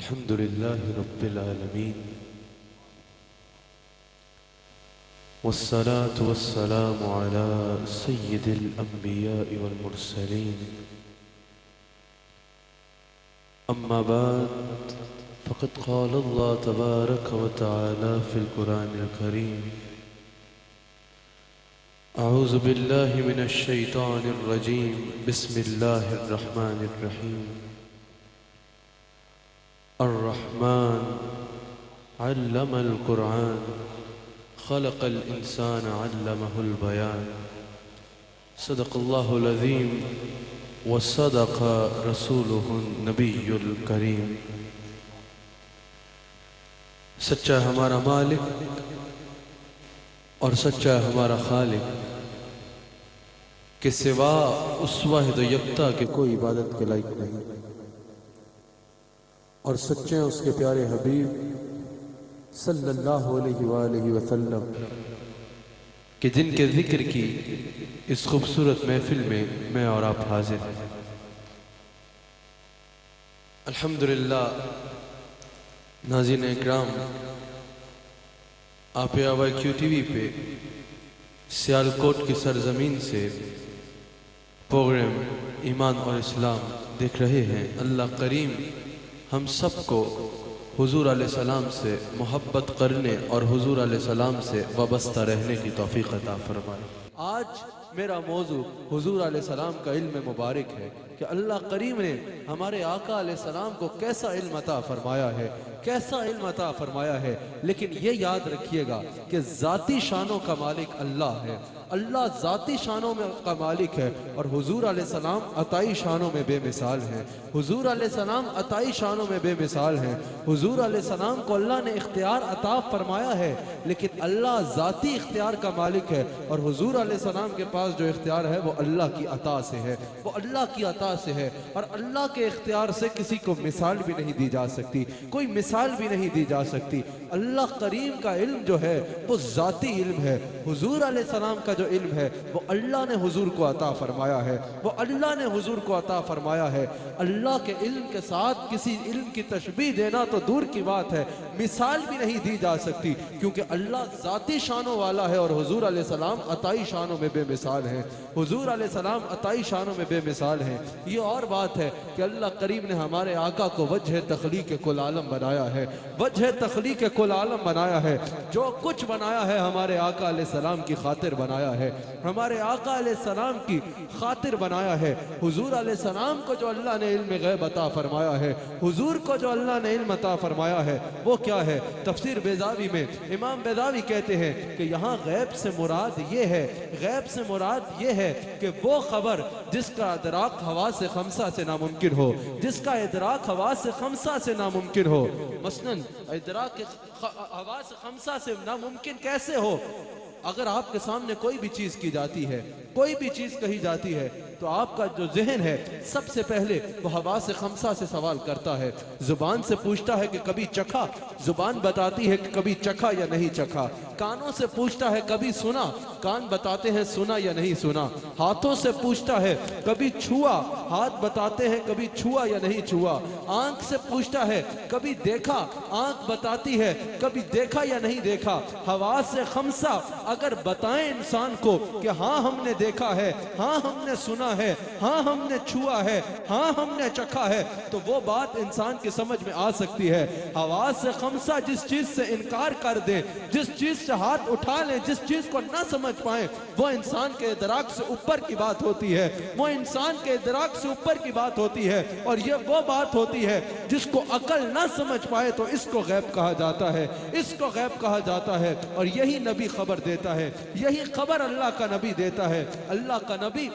अल्हम्दुलिल्लाहि रब्बिल आलमीन वस्सलातु वस्सलामु अला सय्यिदिल अंबिया'i वल मुरसलीन अम्मा बाद फ़क़द क़ाल अल्लाह तबारक व तआला फ़िल क़ुरानिल करीम अऊज़ु बिल्लाहि मिनश शैतानिर रजीम बिस्मिल्लाहिर रहमानिर रहीम अर्रहमान अल्लमल कुरान खलक़ल इंसान अल्लमहुल बयान सदक़ल्लाहुल अज़ीम व सदक़ रसूलुहुन नबियुल करीम। सच्चा हमारा मालिक और सच्चा हमारा खालिक के सिवा उस वाहिद यकता के कोई इबादत के लायक नहीं, और सच्चे उसके प्यारे हबीब सल्लल्लाहु अलैहि वसल्लम के जिनके जिक्र की इस खूबसूरत महफिल में मैं और आप हाजिर हैं। अल्हम्दुलिल्लाह नाज़रीन इकराम, आप AYQ-TV पे सियालकोट की सरजमीन से प्रोग्राम ईमान और इस्लाम देख रहे हैं। अल्लाह करीम हम सबको हुजूर अलैहिस्सलाम से मोहब्बत करने और हुजूर अलैहिस्सलाम से वाबस्ता रहने की तौफीक अता फरमाए। आज मेरा मौजू हुजूर अलैहिस्सलाम का इल्म मुबारक है कि अल्लाह करीम ने हमारे आका अलैहिस्सलाम को कैसा इल्म अता फरमाया है, कैसा इल्म अता फरमाया है। लेकिन ये याद रखिएगा कि ज़ाती शानों का मालिक अल्लाह है, अल्लाह ज़ाती शानों में का मालिक है, और हुजूर अलैहिस्सलाम अताई शानों में बेमिसाल हैं। हुजूर अलैहिस्सलाम अताई शानों में बेमिसाल हैं। हुजूर अलैहिस्सलाम को अल्लाह ने इख्तियार अता फरमाया है, लेकिन अल्लाह ज़ाती इख्तियार का मालिक है, और हुजूर अलैहिस्सलाम के पास जो इख्तियार है वो अल्लाह की अता से है, वो अल्लाह की अता से है। और अल्लाह के इख्तियार से किसी को मिसाल भी नहीं दी जा सकती, कोई मिसाल भी नहीं दी जा सकती। अल्लाह करीम का इल्म जो है वो ज़ाती इल्म है। हुजूर अलैहिस्सलाम का जो इल्म है वो अल्लाह ने हुजूर को अता फरमाया है, वो अल्लाह ने हुजूर को अता फरमाया है। अल्लाह के इल्म के साथ किसी इल्म की तशबीह देना तो दूर की बात है, मिसाल भी नहीं दी जा सकती, क्योंकि अल्लाह ज़ाती शानों वाला है और हुजूर अलैहिस्सलाम अताई शानों में बेमिसाल हैं। हुजूर अलैहिस्सलाम अताई शानों में बेमिसाल हैं। ये और बात है कि अल्लाह करीम ने हमारे आका को वजह तख्लीक कुल आलम बनाया है, वजह तख्लीक कुल आलम बनाया है। जो कुछ बनाया है हमारे आका अलैहिस्सलाम की खातिर बनाया है, हमारे आका अलैहिस्सलाम की खातिर बनाया है। हुजूर अलैहिस्सलाम को जो अल्लाह ने इल्म गैब अता फरमाया है, हुजूर को जो अल्लाह ने इल्म अता फरमाया है वो क्या है? तफसीर बेज़ावी में इमाम बेज़ावी कहते हैं कि यहाँ गैब से मुराद ये है, गैब से मुराद ये है कि वो खबर जिसका इदराक हवा से खमसा से नामुमकिन हो, जिसका इदराक हवा से खमसा से नामुमकिन हो। मसलन इदराक हवा से खमसा से नामुमकिन कैसे हो? अगर आपके सामने कोई भी चीज की जाती है, कोई भी चीज कही जाती है, तो आपका जो जहन है सबसे पहले वो हवा से खमसा से सवाल करता है, जुबान से पूछता है कि कभी चखा, जुबान बताती है कि कभी चखा या नहीं चखा। कानों से पूछता है कभी सुना, कान बताते हैं सुना या नहीं सुना। हाथों से पूछता है कभी छुआ, हाथ बताते हैं कभी छुआ या नहीं छुआ। आंख से पूछता है कभी देखा, आंख बताती है कभी देखा या नहीं देखा। हवा से खमसा अगर बताएं इंसान को कि हाँ हमने देखा है, हाँ हमने सुना है, हाँ हमने छुआ है, हाँ हमने चखा है, तो वो बात इंसान की समझ में आ सकती है। हवा से खमसा जिस चीज से इनकार कर दे, जिस चीज से हाथ उठा ले, जिस चीज को ना समझ पाए, वो इंसान के इदराक से ऊपर की बात होती है, वो इंसान के इदराक से ऊपर की बात होती है। और ये वो बात होती है जिसको अकल ना समझ पाए तो इसको गैब कहा जाता है, इसको गैब कहा जाता है। और यही नबी खबर देता है, यही खबर अल्लाह का नबी देता है। अल्लाह का नबी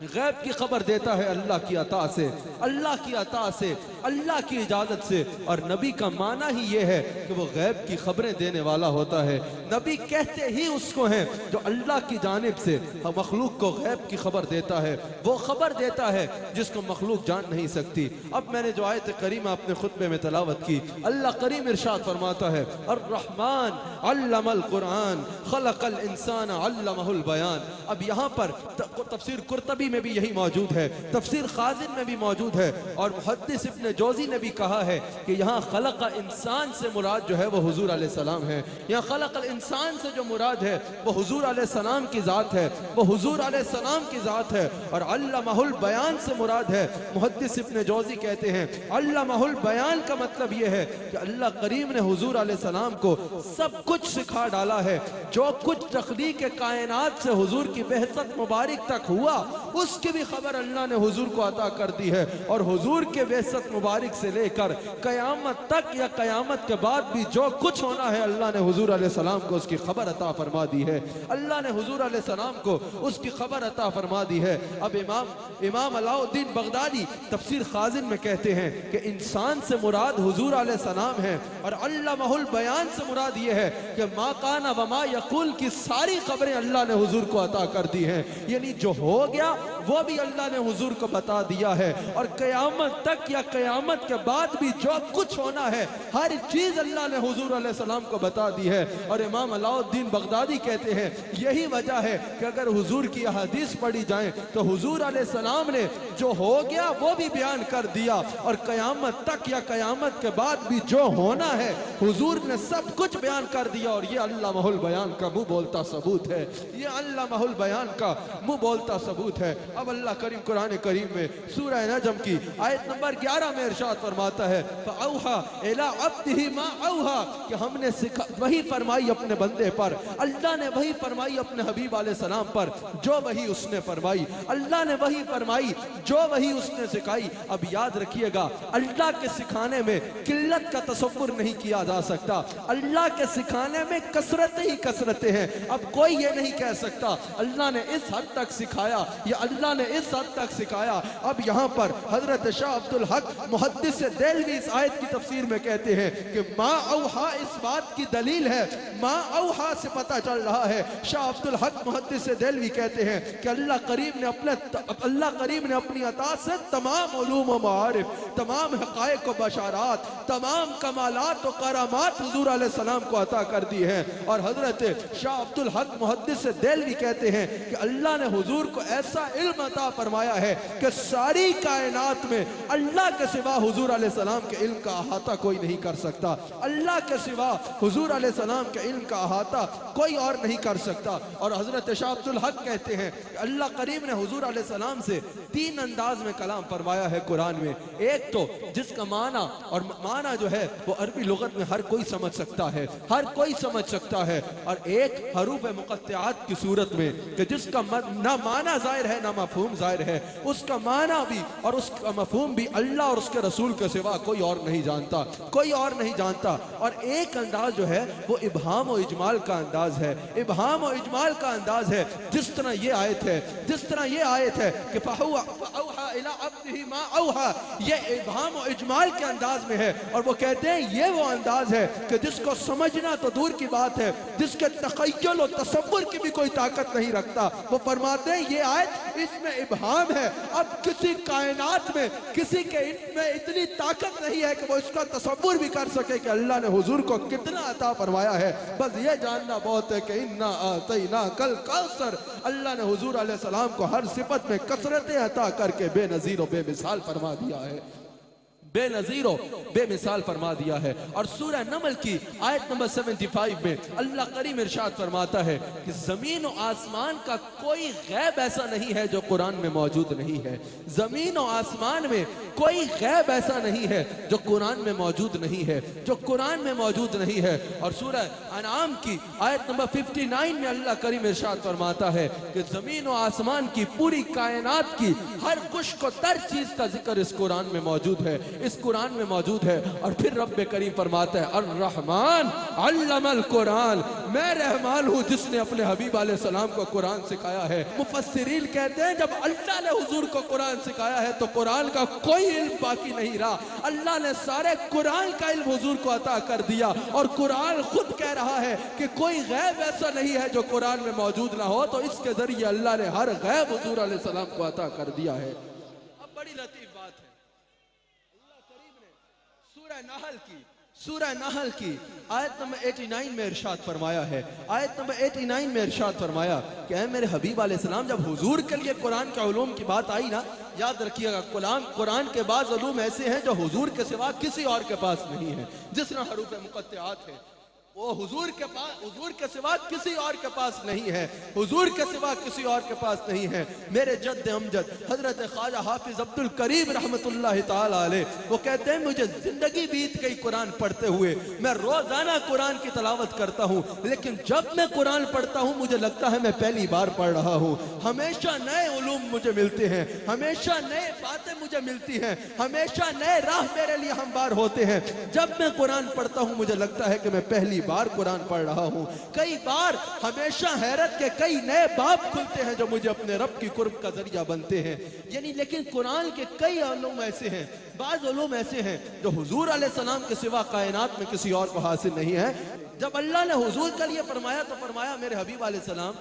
गैब की खबर देता है अल्लाह की अता से, अल्लाह की अता से, अल्लाह की इजाजत से। और नबी का माना ही ये है कि वो गैब की खबरें देने वाला होता है। नबी कहते ही उसको हैं जो अल्लाह की जानिब से मखलूक को गैब की खबर देता है, वो खबर देता है जिसको मखलूक जान नहीं सकती। अब मैंने जो आयत करीमा अपने खुतबे में तलावत की, अल्लाह करीम इरशाद फरमाता है अर्रहमान अल्लमल कुरान खलक़ल इंसान अल्लमहुल बयान। अब यहाँ पर तफसीर कुर्तबी में भी यही मौजूद है, तफसीर खाजिन में भी मौजूद है, और मुहद्दिस इब्न जोजी ने भी कहा है कि यहाँ खलक़ इंसान से मुराद जो है वो हुजूर अलैहिस्सलाम है। यहाँ खलक़ इंसान से जो मुराद है वो हुजूर अलैहिस्सलाम की ज़ात है, वो हुजूर अलैहिस्सलाम की ज़ात है। और अल्लमहुल बयान से मुराद है, मुहद्दिस इब्न जोजी कहते हैं अल्लमहुल बयान का मतलब ये है कि अल्लाह करीम ने हुजूर अलैहिस्सलाम को सब कुछ सिखा डाला है। जो कुछ तख्लीक कायनात से हुजूर की बेहसत मुबारक तक हुआ उसकी भी खबर अल्लाह ने हुजूर को अता कर दी है। और हुजूर के बेहसत मुबारक से लेकर कयामत तक या कयामत के बाद भी जो कुछ होना है अल्लाह ने हुजूर अलैहिस्सलाम को उसकी खबर अता फरमा दी है। अल्लाह ने हुजूर अलैहिस्सलाम को उसकी खबर अता फरमा दी है। अब इमाम अलाउद्दीन बगदादी तफसीर खाजिन में कहते हैं कि इंसान से मुराद हुजूर अलैहिस्सलाम है, और अल्लमहुल बयान से मुराद ये है कि मा काना व मा यकुल की सारी खबरें अल्लाह ने हुजूर को अता कर दी हैं। यानी जो हो गया वो भी अल्लाह ने हुजूर को बता दिया है, और कयामत तक या कयामत के बाद भी जो कुछ होना है हर चीज अल्लाह ने हुजूर अलैहिस्सलाम को बता दी है। और इमाम अलाउद्दीन बगदादी कहते हैं यही वजह है कि अगर हुजूर की हदीस पढ़ी जाए तो हुजूर अलैहिस्सलाम ने जो हो गया वो भी बयान कर दिया, और कयामत तक या कयामत के बाद भी जो होना है हुजूर ने सब कुछ बयान कर दिया। और ये अल्लामहुल बयान का मुंह बोलता सबूत है, ये अल्लामहुल बयान का मुंह बोलता सबूत है। अब अल्लाह करीम कुरान करीम में सूरह नजम की आयत नंबर 11 में इरशाद फरमाता है फअौहा इला अब्दिही मा औहा, कि हमने वही फरमाई अपने बंदे पर, अल्लाह ने वही फरमाई अपने हबीब अलैहिस्सलाम पर जो वही उसने फरमाई, अल्लाह ने वही फरमाई जो वही उसने सिखाई। अब याद रखिएगा अल्लाह के सिखाने में किल्लत का तसव्वुर नहीं किया जा सकता, अल्लाह के सिखाने में कसरतें ही कसरतें हैं। अब कोई ये नहीं कह सकता अल्लाह ने इस हद तक सिखाया या अल्लाह ने इस हद तक सिखाया। अब यहाँ पर हजरत शाह अब्दुल हक मुहद्दिस देलवी इस आयत की तफसीर में कहते हैं कि मा औहा इस बात की दलील है, मा औहा से पता चल रहा है। शाह अब्दुल हक मुहद्दिस देलवी कहते हैं कि अल्लाह करीम ने अपनी अता से तमाम उलूम व मारिफ, तमाम हक़ाइक़ व बशारात, तमाम कमालात व करामात हुजूर अलैहिस्सलाम को अता कर दी है। और हजरत शाह अब्दुल हक मुहद्दिस देलवी कहते हैं कि अल्लाह ने हुजूर को ऐसा इल्म अता फरमाया है कि सारी कायनात में अल्लाह के सिवा हुजूर अलैहिस्सलाम के इल्म का अहाता कोई नहीं कर सकता, अल्लाह के सिवा हुजूर अलैहिस्सलाम के इल्म का अहाता कोई और नहीं कर सकता। और हजरत शाह अब्दुल हक कहते हैं कि अल्लाह करीम ने हुजूर अलैहिस्सलाम से 3 अंदाज में कलाम फरमाया है कुरान में। एक तो जिसका माना, और माना जो है वो अरबी लुगत में हर कोई समझ सकता है, हर कोई समझ सकता है, और एक हरूफ मुक़त्तिआत की सूरत में कि जिसका ना माना जाहिर है ना मफहूम जाहिर है, उसका माना भी और उसका मफहूम भी अल्लाह और उसके रसूल के सिवा कोई और नहीं जानता, कोई और नहीं जानता। और एक अंदाज जो है वो इबहाम और इजमाल का अंदाज है, इबहाम और इजमाल का अंदाज है। जिस तरह ये आयत है, जिस तरह ये आयत है कि फअौहा इला अब्दिही मा औहा, ये इबहाम और इजमाल के अंदाज में है। और वो कहते हैं ये वो अंदाज है कि जिसको समझना तो दूर की बात है, जिसके तख़य्युल और तसव्वुर की भी कोई ताकत नहीं रखता। वो फरमाते हैं ये आयत इसमें इबहाम है। अब किसी कायनात में किसी के में इतनी ताकत नहीं है कि वो इसका तसव्वुर भी कर सके कि अल्लाह ने हुजूर को कितना अता फरमाया है। बस ये जानना बहुत है कि इन्ना आतैना कल कौसर, अल्लाह ने हुजूर अलैहिस्सलाम को हर सिफत में कसरतें अता करके बेनज़ीर और बेमिसाल फरमा दिया है, बेनज़ीरो बेमिसाल फरमा दिया है। और सूरह नमल की आयत नंबर 75 में अल्लाह करीम इरशाद फरमाता है कि जमीन और आसमान का कोई गैब ऐसा नहीं है जो कुरान में मौजूद नहीं है, जमीन और आसमान में कोई गैब ऐसा नहीं है जो कुरान में मौजूद नहीं है, जो कुरान में मौजूद नहीं है। और सूरह अनाम की आयत नंबर 59 में अल्लाह करीम इरशाद फरमाता है कि जमीन और आसमान की पूरी कायनात की हर खुश को तर चीज का जिक्र इस कुरान में मौजूद है, इस कुरान में मौजूद है। और फिर रब्बे करीम फरमाता है अर्रहमान अल्लमल कुरान, मैं रहमान हूँ जिसने अपने हबीब अलैहिस्सलाम को कुरान सिखाया है। मुफस्सिरीन कहते हैं जब अल्लाह ने हुजूर को कुरान सिखाया है तो कुरान का कोई इल्म बाकी नहीं रहा, अल्लाह ने सारे कुरान का इल्म हुजूर को अता कर दिया। और कुरान खुद कह रहा है कि कोई गैब ऐसा नहीं है जो कुरान में मौजूद ना हो, तो इसके जरिए अल्लाह ने हर गैब हुजूर अलैहिस्सलाम को अता कर दिया है। अब बड़ी लतीफ बात है, अल्लाह करीम ने सूरह नहल की सूरह नहल की आयत नंबर 89 में इरशाद फरमाया है, आयत नंबर 89 में इरशाद फरमाया कि ऐ मेरे हबीब अलैहिस्सलाम, जब हुजूर के लिए कुरान के उलूम की बात आई ना, याद रखिएगा कुरान के बाद उलूम ऐसे हैं जो हुजूर के सिवा किसी और के पास नहीं है। जिस तरह हरूफ मुक़त्तआत है वो हुजूर के सिवा किसी और के पास नहीं है, हुजूर के सिवा किसी और के पास नहीं है। मेरे जद्द अमजद हजरत ख्वाजा हाफिज अब्दुल करीम रहमतुल्लाह ताला अलैह वो कहते हैं, मुझे जिंदगी बीत गई कुरान पढ़ते हुए, मैं रोजाना कुरान की तलावत करता हूँ, लेकिन जब मैं कुरान पढ़ता हूँ मुझे लगता है मैं पहली बार पढ़ रहा हूँ। हमेशा नए उलूम मुझे मिलते हैं, हमेशा नए बातें मुझे मिलती हैं, हमेशा नए राह मेरे लिए हमवार होते हैं। जब मैं कुरान पढ़ता हूँ मुझे लगता है कि मैं पहली बार कुरान पढ़ रहा हूँ। कई बार हमेशा हैरत के कई नए बाब खुलते हैं जो मुझे अपने रब की कुर्ब का जरिया बनते हैं। यानी लेकिन कुरान के कई उलूम ऐसे हैं, बाज़ उलूम ऐसे हैं जो हुजूर अलैहिस्सलाम के सिवा कायनात में किसी और को हासिल नहीं है। जब अल्लाह ने हुजूर के लिए फरमाया तो फरमाया, मेरे हबीब अलैहिस्सलाम,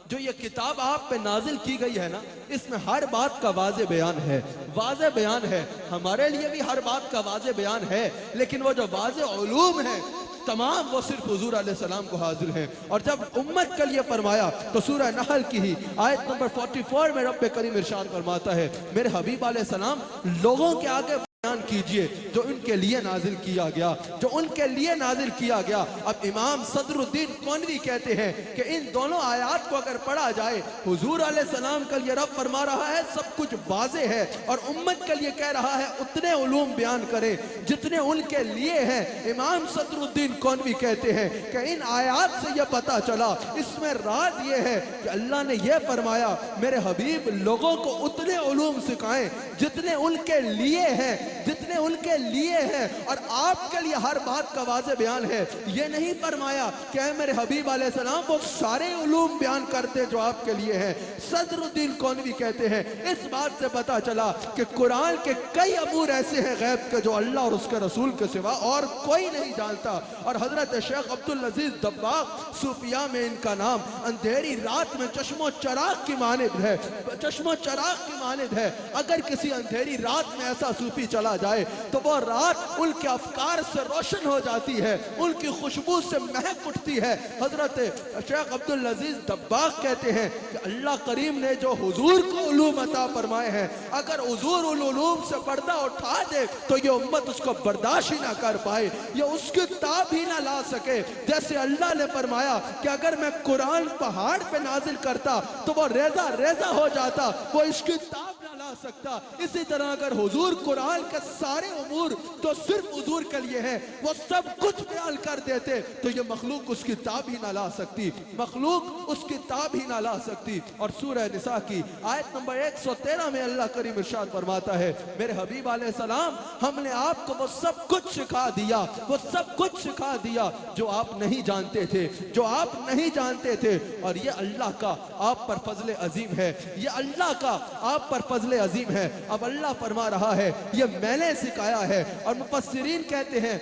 जो ये किताब आप पे नाजिल की गई है ना, इसमें हर बात का वाज़े बयान है, वाज़े बयान है। हमारे लिए भी हर बात का वाज़े बयान है, लेकिन वो जो वाज़े उलूम है तमाम वो सिर्फ हुजूर अलैहिस्सलाम को हाजिर है। और जब उम्मत के लिए फरमाया तो सूरह नहल की ही आयत नंबर 44 में रब्बे करीम इरशाद फरमाता है, मेरे हबीब अलैहिस्सलाम, लोगों के आगे बयान कीजिए जो उनके लिए नाजिल किया गया, जो उनके लिए नाजिल किया गया। अब इमाम सदरुद्दीन कौनवी कहते हैं कि इन दोनों आयात को अगर पढ़ा जाए, हुजूर अलैहिस्सलाम के लिए रब फरमा रहा है सब कुछ वाज़े है, और उम्मत के लिए कह रहा है उतने उलूम बयान करें जितने उनके लिए हैं। इमाम सदरुद्दीन कौनवी कहते हैं कि इन आयात से यह पता चला, इसमें राज ये है कि अल्लाह ने यह फरमाया, मेरे हबीब लोगों को उतने उलूम सिखाएं जितने उनके लिए हैं, जितने उनके लिए हैं, और आपके लिए हर बात का वाज़े बयान है। ये नहीं फरमाया कि मेरे हबीब अलैहिस्सलाम वो सारे उलूम बयान करते जो आपके लिए हैं। सदरुद्दीन कौनवी कहते हैं इस बात से पता चला कि कुरान के कई अमूर ऐसे हैं गैब के जो अल्लाह और उसके रसूल के सिवा और कोई नहीं जानता। और हजरत शेख अब्दुल अजीज दब्बाग सूफिया में इनका नाम, अंधेरी रात में चश्मो चराग की मानिद है, चश्मो चराग की मानिद है। अगर किसी अंधेरी रात में ऐसा सूफी चला जाए तो वो रात उनके अफकार से रोशन हो जाती है, उनकी खुशबू से महक उठती है। हजरत शेख अब्दुल अजीज दब्बाग कहते हैं कि अल्लाह करीम ने जो हुजूर को उलूम अता फरमाए हैं, अगर हुजूर उन उलूम से पर्दा उठा दे तो ये उम्मत उसको बर्दाश्त ही ना कर पाए, ये उसकी ताब ही ना ला सके। जैसे अल्लाह ने फरमाया कि अगर मैं कुरान पहाड़ पे नाजिल करता तो वो रेजा रेजा हो जाता, वो इसकी ताब ना ला सकता। इसी तरह अगर हुजूर कुरान के सारे उमूर तो सिर्फ हुजूर के लिए है वो सब कुछ बयान कर देते तो ये मखलूक उसकी ताब ही ना ला सकती, मखलूक उसकी ताब ही ना ला सकती। और सूरह निसा की आयत नंबर 113 में अल्लाह करीम इरशाद फरमाता है, मेरे हबीब अलैहिस्सलाम, हमने आपको वो सब कुछ सिखा दिया, वो सब कुछ सिखा दिया जो आप नहीं जानते थे, जो आप नहीं जानते थे। और ये अल्लाह का आप पर फजल अजीम है, ये अल्लाह का आप पर फजल अजीम है। अब अल्लाह फरमा रहा है ये मैंने सिखाया है। और मुफस्सिरीन कहते हैं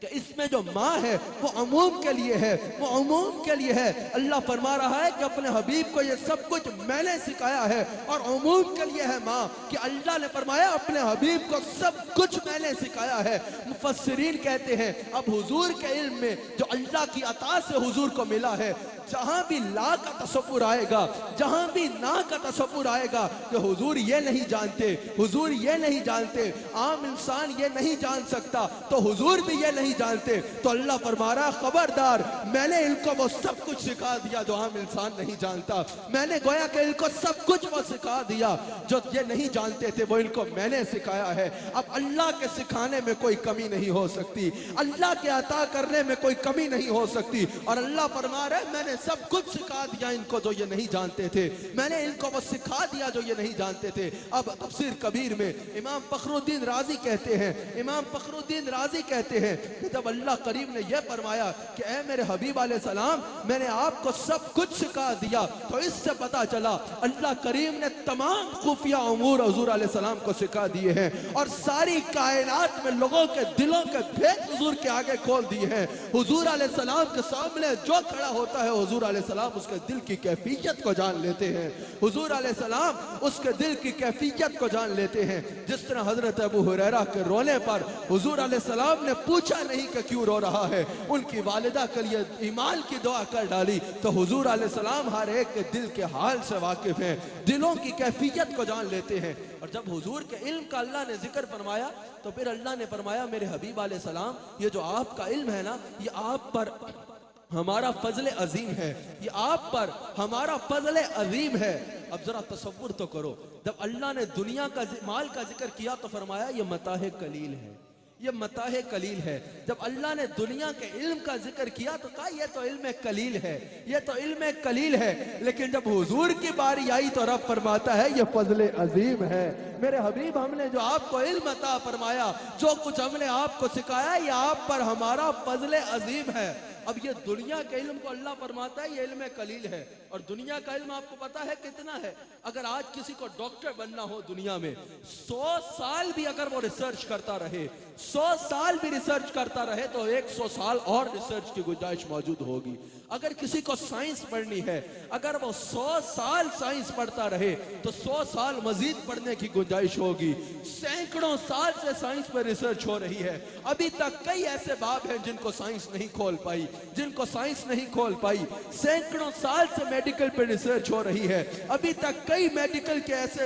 कि इसमें जो माँ है वो अमूम के लिए है, वो अमूम के लिए है। अल्लाह फरमा रहा है कि अपने हबीब को ये सब कुछ मैंने सिखाया है, और अमूम के लिए है माँ कि अल्लाह ने फरमाया अपने हबीब को सब कुछ मैंने सिखाया है। मुफस्सिरीन कहते हैं अब हुजूर के इल्म में जो अल्लाह की अता से हुजूर को मिला है, जहां भी ला का तसव्वुर आएगा, जहां भी ना का तसव्वुर आएगा कि हुजूर ये नहीं जानते, हुजूर ये नहीं जानते, आम इंसान ये नहीं जान सकता, तो हुजूर भी ये नहीं जानते, तो अल्लाह फरमा रहा खबरदार, मैंने इनको वो सब कुछ सिखा दिया जो आम इंसान नहीं जानता। मैंने गोया कि इनको सब कुछ वो सिखा दिया जो ये नहीं जानते थे, वो इनको मैंने सिखाया है। अब अल्लाह के सिखाने में कोई कमी नहीं हो सकती, अल्लाह के अता करने में कोई कमी नहीं हो सकती। और अल्लाह फरमा रहा है मैंने सब कुछ सिखा दिया इनको जो ये नहीं जानते थे, मैंने इनको वो सिखा दिया जो ये नहीं जानते थे। अब तफसीर कबीर में इमाम फखरुद्दीन राजी कहते हैं, इमाम फखरुद्दीन राजी कहते हैं कि जब अल्लाह करीम ने यह फरमाया कि ऐ मेरे हबीब अलैहिस्सलाम, मैंने आपको सब कुछ सिखा दिया, तो इससे पता चला अल्लाह करीम ने तमाम खुफिया उमूर हुजूर अलैहिस्सलाम को सिखा दिए हैं, और सारी कायनात में लोगों के दिलों के भेद हुजूर के आगे खोल दिए हैं। हुजूर अलैहिस्सलाम के सामने जो खड़ा होता है हुजूर अलैहिस्सलाम उसके दिल की कैफियत को जान लेते हैं। हुजूर अलैहिस्सलाम उसके दिल की कैफियत को जान लेते हैं। जिस तरह हजरत अबू हुरैरा के रोने पर हुजूर अलैहिस्सलाम ने पूछा नहीं कि क्यों रो रहा है, उनकी वालिदा के लिए ईमान की दुआ कर डाली। तो हुजूर अलैहिस्सलाम हर एक के दिल के हाल से वाकिफ हैं, दिलों की कैफियत को जान लेते हैं। और जब हुजूर के इल्म का अल्लाह ने जिक्र फरमाया तो फिर अल्लाह ने फरमाया मेरे हबीब अलैहिस्सलाम, ये जो आपका इल्म है ना, ये आप पर हमारा फजल अजीम है, ये आप पर हमारा फजल अजीम है। अब जरा तसव्वुर तो करो, जब अल्लाह ने दुनिया का माल का जिक्र किया तो फरमाया ये मताह कलील है, ये मताह कलील है। जब अल्लाह ने दुनिया के इल्म का जिक्र किया तो कहा ये तो इल्म कलील है, ये तो इल्म कलील है। लेकिन जब हुजूर की बारी आई तो रब फरमाता है ये फजल अजीम है। मेरे हबीब, हमने जो आपको इल्म अता फरमाया, जो कुछ हमने आपको सिखाया, ये आप पर हमारा फजल अजीम है। अब ये दुनिया के इल्म को अल्लाह फरमाता है ये इल्म कलील है। और दुनिया का इल्म आपको पता है कितना है? अगर आज किसी को डॉक्टर बनना हो दुनिया में, 100 साल भी अगर वो रिसर्च करता रहे, 100 साल भी रिसर्च करता रहे तो 100 साल और रिसर्च की गुंजाइश मौजूद होगी। अगर किसी को साइंस पढ़नी है, अगर वो 100 साल साइंस पढ़ता रहे तो 100 साल मजीद पढ़ने की गुंजाइश होगी। सैकड़ों साल से साइंस पर रिसर्च हो रही है। अभी तक कई ऐसे बाब हैं जिनको साइंस नहीं खोल पाई, जिनको साइंस नहीं खोल पाई। सैकड़ों साल से मेडिकल पे रिसर्च हो रही है। अभी तक कई मेडिकल के ऐसे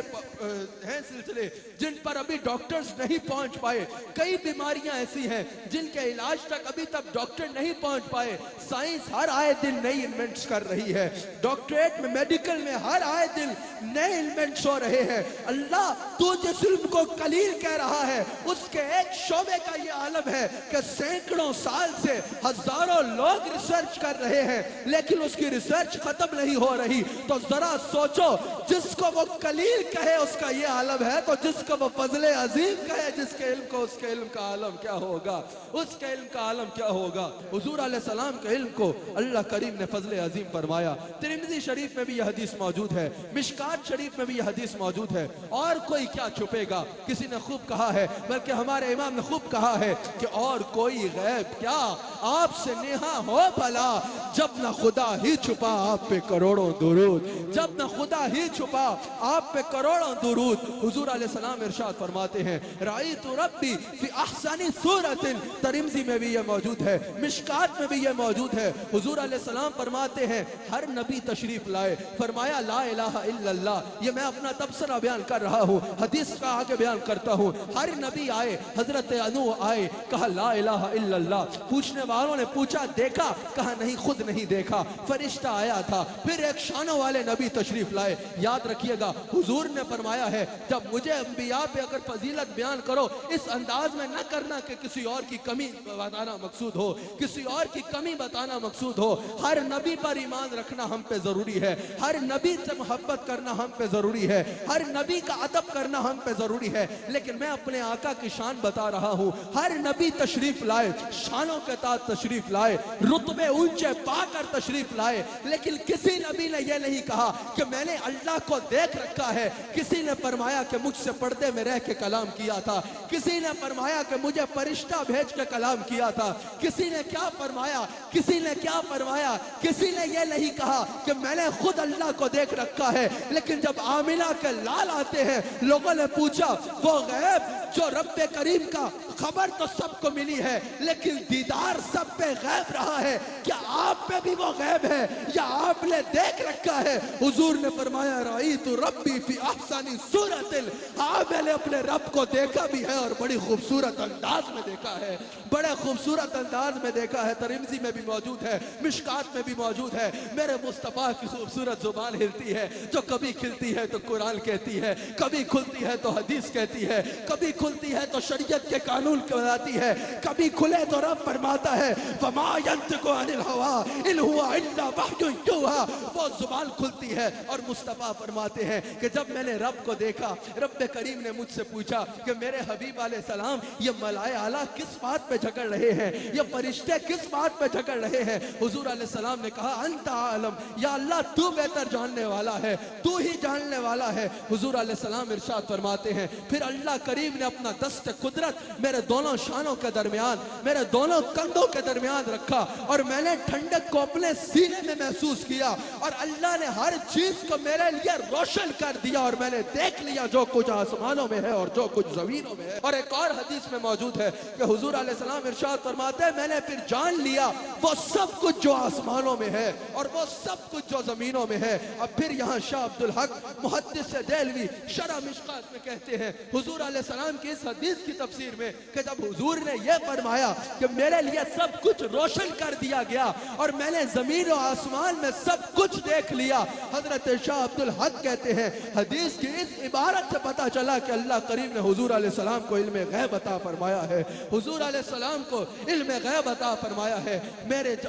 हैं सिलसिले जिन पर अभी डॉक्टर्स नहीं पहुंच पाए। कई बीमारियां ऐसी हैं जिनके इलाज तक अभी तक डॉक्टर नहीं पहुंच पाए। साइंस हर आए दिन नई इन्वेंट्स कर रही है। डॉक्टरेट में, मेडिकल में हर आए दिन नए इन्वेंट्स हो रहे हैं। अल्लाह तू जिस इल्म को कलील कह रहा है उसके एक शोबे का ये आलम है कि सैकड़ों साल से हजारों लोग रिसर्च कर रहे हैं लेकिन उसकी रिसर्च खत्म नहीं हो रही। तो जरा सोचो, जिसको वो कलील कहे उसका ये आलम है, तो जिसको वो फजले अजीम कहे जिसके इल्म को, उसके इल्म का आलम क्या होगा, उसके इल्म का आलम क्या होगा। हुजूर अलैहिस्सलाम के इल्म को अल्लाह करीम ने फजले अजीम फरमाया। तिरमिज़ी शरीफ में भी यह हदीस मौजूद है, मिशकात शरीफ में भी यह हदीस मौजूद है। और कोई क्या छुपेगा, किसी ने खूब कहा है, बल्कि हमारे इमाम ने खूब कहा है कि और कोई गैब क्या आपसे नेहा हो भला, जब न खुदा ही छुपा आप पे करोड़ों दुरूद, जब न खुदा ही छुपा आप पे करोड़ों दुरूद। हुजूर अलैहिस्सलाम इरशाद फरमाते हैं राइतु रब्बी फी अहसनी सूरतिन, तिरमिज़ी में भी यह मौजूद है, मिशकात में भी यह मौजूद है। हुजूर अलैहिस्सलाम फरमाते हैं हर नबी तशरीफ लाए, फरमाया ला इलाहा इल्लल्लाह। ये मैं अपना तबसरा बयान कर रहा हूँ, हदीस का आगे बयान करता हूँ। हर नबी आए, हजरत अनूह आए, कहा ला इलाहा इल्लल्लाह। पूछने वालों ने पूछा देखा, कहा नहीं खुद नहीं देखा, फरिश्ता आया था। फिर एक शानों वाले नबी तशरीफ लाए। याद रखिएगा हुजूर ने फरमाया है जब मुझे अंबिया पे अगर फजीलत बयान करो इस अंदाज में न करना कि किसी और की कमी बताना मकसूद हो, किसी और की कमी बताना मकसूद हो। हर नबी पर ईमान रखना हम पे जरूरी है, हर नबी से मोहब्बत करना हम पे जरूरी है, हर नबी का अदब करना हम पे जरूरी है। लेकिन मैं अपने आका की शान बता रहा हूँ, हर नबी तशरीफ लाए, शानों के साथ तशरीफ लाए, रुतबे ऊंचे पाकर तशरीफ लाए। लेकिन किसी नबी ने यह नहीं कहा कि मैंने अल्लाह को देख रखा है। किसी ने फरमाया कि मुझसे पर्दे में रह के कलाम किया था, किसी ने फरमाया कि मुझे फरिश्ता भेज के कलाम किया था। किसी ने क्या फरमाया, किसी ने क्या फरमाया, किसी ने यह नहीं कहा कि मैंने खुद अल्लाह को देख रखा है। लेकिन जब आमिना के लाल आते हैं, लोगों ने पूछा वो गैब जो रब्बे करीम का खबर तो सबको मिली है लेकिन दीदार सब पे गैब रहा है, क्या आप पे भी वो गैब है या आपने देख रखा है? हुजूर ने फरमाया राइतु रब्बी फी अहसनी सूरतिन, हाँ मैंने अपने रब को देखा भी है और बड़ी खूबसूरत अंदाज में देखा है, बड़े खूबसूरत अंदाज में देखा है। तिरमिज़ी में भी मौजूद है, मिशकात में भी मौजूद है। मेरे मुस्तफ़ा की खूबसूरत जुबान हिलती है, जो कभी खिलती है तो कुरान कहती है, कभी खुलती है तो हदीस कहती है, कभी खुलती है तो शरीयत के कानून कहलाती है, कभी खुले तो रब फरमाता है वमा यंतिकु अनिल हवा इन हुवा इल्ला वह्युन यूहा। वो जुबान खुलती है और मुस्तफ़ा फरमाते हैं कि जब मैंने रब को देखा, रब्बे करीम ने मुझसे पूछा कि मेरे हबीब अलैहिस्सलाम ये मलाए आला किस बात पे झगड़ रहे हैं, ये फरिश्ते किस बात पे झगड़ रहे हैं? हुजूर अलैहिस्सलाम ने कहा अंता आलम, या अल्लाह तू बेहतर जानने वाला है, तू ही जानने वाला है। हुजूर अलैहिस्सलाम इरशाद फरमाते हैं फिर अल्लाह करीम ने अपना दस्त कुदरत मेरे दोनों शानों के दरमियान, मेरे दोनों कंधों के दरमियान रखा और मैंने ठंडक को अपने सीने में महसूस किया और अल्लाह ने हर चीज को मेरे लिए रोशन कर दिया और मैंने देख लिया जो कुछ आसमानों में है और जो कुछ जमीनों में है। और एक और हदीस में मौजूद है कि हुजूर अलैहिस्सलाम इरशाद फरमाते हैं, मैंने फिर जान लिया वो सब कुछ जो आसमानों में है और वो सब कुछ जो जमीनों में है। अब फिर यहाँ शाह अब्दुल हक मुहद्दिस देहलवी शरह मिशकात में कहते हैं हुजूर अलैहिस्सलाम की इस हदीस की तफसीर में कि जब हुजूर ने यह फरमाया कि मेरे लिए सब कुछ रोशन कर दिया गया और मैंने जमीन और आसमान में सब कुछ देख लिया, हजरत शाह अब्दुल हक कहते हैं हदीस की इस इबारत से पता चला कि अल्लाह करीम ने हुजूर अलैहिस्सलाम को इल्म गैब अता फरमाया है। हुजूर अलैहिस्सलाम को इल्म गैब अता फरमाया है।